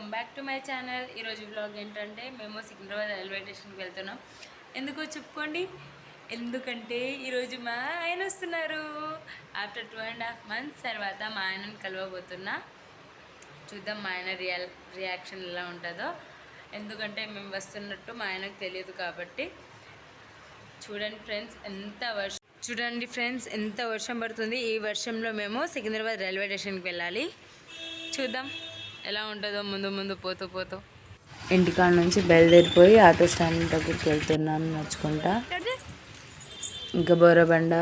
Welcome back to my channel. ఈరోజు blog ఏంటంటే మేము సికింద్రాబాద్ రైల్వే స్టేషన్కి వెళ్తున్నాం. ఎందుకో చెప్పుకోండి. ఎందుకంటే ఈరోజు మా ఆయన వస్తున్నారు. ఆఫ్టర్ 2.5 months తర్వాత మా ఆయనని కలవబోతున్నా. చూద్దాం మా ఆయన రియాక్షన్ ఎలా ఉంటుందో. ఎందుకంటే మేము వస్తున్నట్టు మా ఆయనకు తెలియదు కాబట్టి. చూడండి ఫ్రెండ్స్ ఎంత వర్షం పడుతుంది. ఈ వర్షంలో మేము సికింద్రాబాద్ రైల్వే స్టేషన్కి వెళ్ళాలి. చూద్దాం ఎలా ఉంటుందో ముందు పోతూ ఇంటికాడ నుంచి బయలుదేరిపోయి ఆటో స్టాండ్ దగ్గరికి వెళ్తున్నాం నడుచుకుంటా. ఇంకా బోరబండ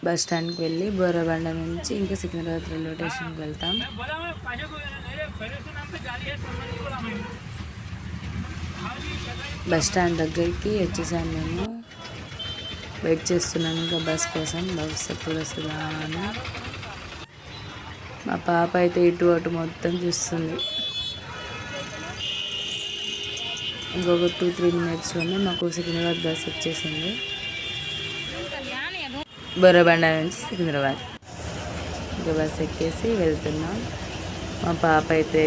బస్ స్టాండ్కి వెళ్ళి బోరబండ నుంచి ఇంకా సికింద్రాబాద్ రైల్వే స్టేషన్కి వెళ్తాం. బస్ స్టాండ్ దగ్గరికి వచ్చేసాం. మేము వెయిట్ చేస్తున్నాం ఇంకా బస్ కోసం. బస్ ఎప్పుడు వస్తుందా అని. మా పాప అయితే ఇటు అటు మొత్తం చూస్తుంది. ఇంకొక 2-3 minutesలోనే మాకు సికింద్రాబాద్ బస్ వచ్చేసింది. బొర్రబండ నుంచి సికింద్రాబాద్ ఇంకా బస్ ఎక్కేసి వెళ్తున్నాం. మా పాప అయితే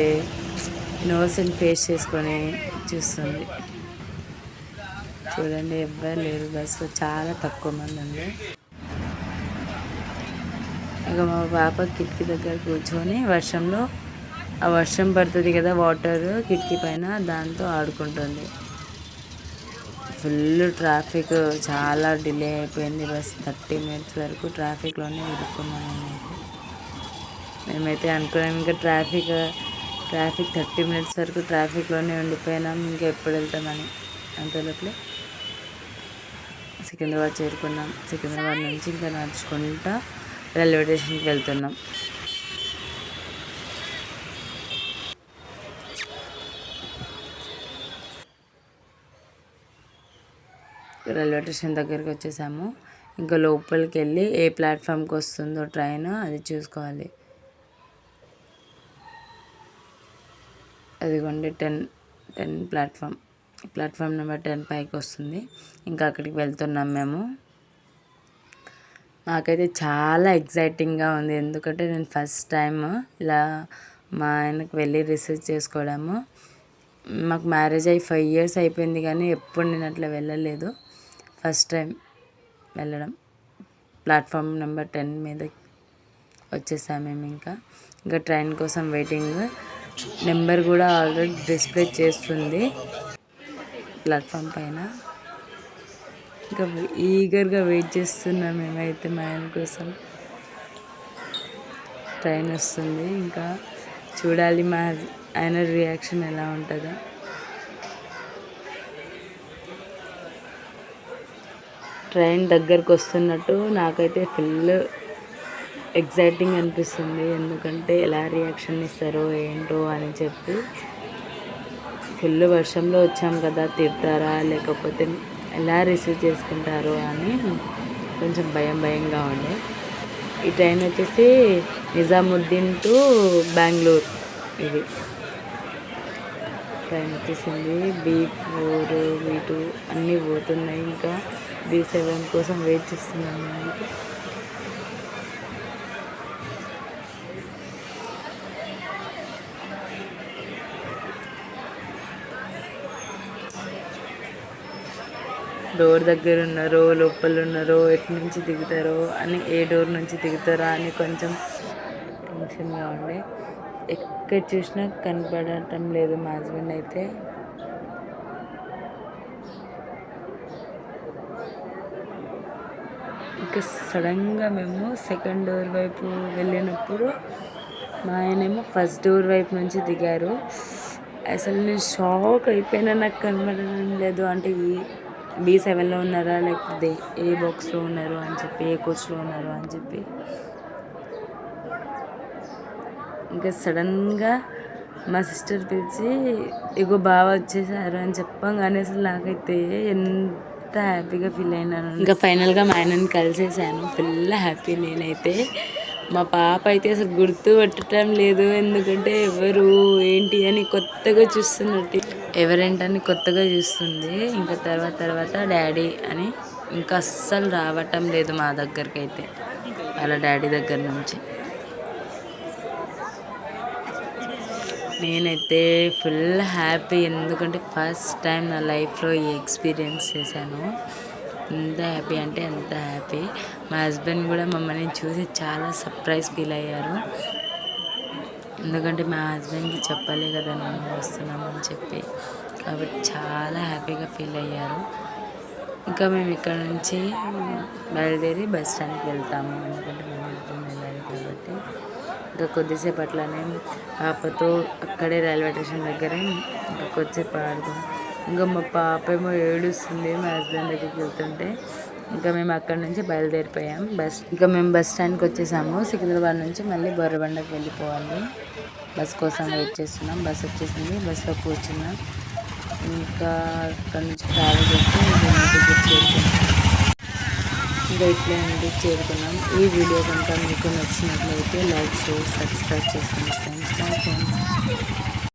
ఇన్నోసెంట్ ఫేస్ చేసుకొని చూస్తుంది. చూడండి ఎవ్వరు లేరు బస్సులో, చాలా తక్కువ మంది ఉంది. ఇక మా పాప కిటికీ దగ్గర కూర్చొని వర్షంలో, ఆ వర్షం పడుతుంది కదా వాటర్ కిటికీ పైన, దాంతో ఆడుకుంటుంది. ఫుల్ ట్రాఫిక్, చాలా డిలే అయిపోయింది బస్. 30 minutes వరకు ట్రాఫిక్లోనే ఇరుక్కున్నాం. మేమైతే అనుకున్నాం ఇంకా ట్రాఫిక్ 30 minutes వరకు ట్రాఫిక్లోనే ఉండిపోయినాం, ఇంకా ఎప్పుడు వెళ్తామని. అంతలోపలే సికింద్రాబాద్ చేరుకున్నాం. సికింద్రాబాద్ నుంచి ఇంకా నడుచుకుంటా రైల్వే స్టేషన్కి వెళ్తున్నాం. రైల్వే స్టేషన్ దగ్గరికి వచ్చేసాము. ఇంకా లోపలికి వెళ్ళి ఏ ప్లాట్ఫామ్కి వస్తుందో ట్రైన్ అది చూసుకోవాలి. అదిగోండి 10 ప్లాట్ఫామ్ నెంబర్ 10 పైకి వస్తుంది. ఇంకా అక్కడికి వెళ్తున్నాం మేము. నాకైతే చాలా ఎగ్జైటింగ్గా ఉంది. ఎందుకంటే నేను ఫస్ట్ టైం ఇలా మా ఆయనకు వెళ్ళి రిసీవ్ చేసుకోవడము. మాకు మ్యారేజ్ అయ్యి 5 years అయిపోయింది, కానీ ఎప్పుడు నేను అట్లా వెళ్ళలేదు. ఫస్ట్ టైం వెళ్ళడం. ప్లాట్ఫామ్ నెంబర్ 10 మీద వచ్చేసాము మేము. ఇంకా ట్రైన్ కోసం వెయిటింగ్. నెంబర్ కూడా ఆల్రెడీ డిస్ప్లే చేస్తుంది ప్లాట్ఫామ్ పైన. ఇంకా ఈగర్గా వెయిట్ చేస్తున్నాం మేమైతే మా ఆయన కోసం. ట్రైన్ వస్తుంది, ఇంకా చూడాలి మా ఆయన రియాక్షన్ ఎలా ఉంటుందో. ట్రైన్ దగ్గరకు వస్తున్నట్టు నాకైతే ఫుల్ ఎగ్జైటింగ్ అనిపిస్తుంది. ఎందుకంటే ఎలా రియాక్షన్ ఇస్తారో ఏంటో అని చెప్పి. ఫుల్ వర్షంలో వచ్చాం కదా, తిడతారా లేకపోతే ఎలా రిసీవ్ చేసుకుంటారో అని కొంచెం భయంగా ఉండే. ఈ ట్రైన్ వచ్చేసి నిజాముద్దీన్ టు బెంగళూరు. ఇది ట్రైన్ వచ్చేసింది. B4 B2 అన్నీ పోతున్నాయి. ఇంకా B7 కోసం వెయిట్ చేస్తున్నాం మేము. డోర్ దగ్గర ఉన్నారో లోపల ఉన్నారో ఎటు నుంచి దిగుతారో అని, ఏ డోర్ నుంచి దిగుతారో అని కొంచెం టెన్షన్గా ఉండే. ఎక్కడ చూసినా కనపడటం లేదు మా హస్బెండ్ అయితే. ఇంకా సడన్గా మేము సెకండ్ డోర్ వైపు వెళ్ళినప్పుడు మా ఆయనేమో ఫస్ట్ డోర్ వైపు నుంచి దిగారు. అసలు నేను షాక్ అయిపోయినా, నాకు కనపడడం లేదు. అంటే B7లో ఉన్నారా లేకపోతే ఏ బాక్స్లో ఉన్నారు అని చెప్పి, ఏ కోచ్లో ఉన్నారు అని చెప్పి. ఇంకా సడన్గా మా సిస్టర్ పిలిచి ఇగో బావ వచ్చేసారు అని చెప్పగానే అసలు నాకైతే ఎంత హ్యాపీగా ఫీల్ అయినాను. ఇంకా ఫైనల్గా మా ఆయనని కలిసేసాను. ఫుల్ హ్యాపీ నేనైతే. మా పాప అయితే అసలు గుర్తు పట్టడం లేదు. ఎందుకంటే ఎవరు ఏంటి అని కొత్తగా చూస్తున్నట్టు, ఎవరేంటని కొత్తగా చూస్తుంది. ఇంకా తర్వాత డాడీ అని ఇంకా అస్సలు రావటం లేదు మా దగ్గరికి అయితే, వాళ్ళ డాడీ దగ్గర నుంచి. నేనైతే ఫుల్ హ్యాపీ, ఎందుకంటే ఫస్ట్ టైం నా లైఫ్లో ఈ ఎక్స్పీరియన్స్ చేశాను. ఎంత హ్యాపీ అంటే ఎంత హ్యాపీ. మా హస్బెండ్ కూడా మమ్మల్ని చూసి చాలా సర్ప్రైజ్ ఫీల్ అయ్యారు. ఎందుకంటే మా హస్బెండ్కి చెప్పలే కదా నేను వస్తున్నామని చెప్పి, కాబట్టి చాలా హ్యాపీగా ఫీల్ అయ్యారు. ఇంకా మేము ఇక్కడ నుంచి బయలుదేరి బస్ స్టాండ్కి వెళ్తాము, ఎందుకంటే మేము వెళ్ళాలి కాబట్టి. ఇంకా కొద్దిసేపు అట్లానే పాపతో అక్కడే రైల్వే స్టేషన్ దగ్గరే ఇంకా కొద్దిసేపు ఆడుతాం. ఇంకా మా పాప ఏమో ఏడుస్తుంది మా హస్బెండ్ దగ్గరికి వెళ్తుంటే. ఇంకా మేము అక్కడ నుంచి బయలుదేరిపోయాం. ఇంకా మేము బస్ స్టాండ్కి వచ్చేసాము. సికింద్రాబాద్ నుంచి మళ్ళీ బొర్రబండకి వెళ్ళిపోవాలి. బస్ కోసం వెయిట్ చేస్తున్నాం. బస్ వచ్చేసింది, బస్సులో కూర్చున్నాం. ఇంకా అక్కడ నుంచి ట్రావెల్ చేస్తే ఇంటికి చేరుకున్నాం. ఇంకా ఇట్లా ఇంటికి చేరుకున్నాం. ఈ వీడియో కనుక మీకు నచ్చినట్లయితే లైక్, షేర్, సబ్స్క్రైబ్ చేసుకోండి ఫ్రెండ్స్.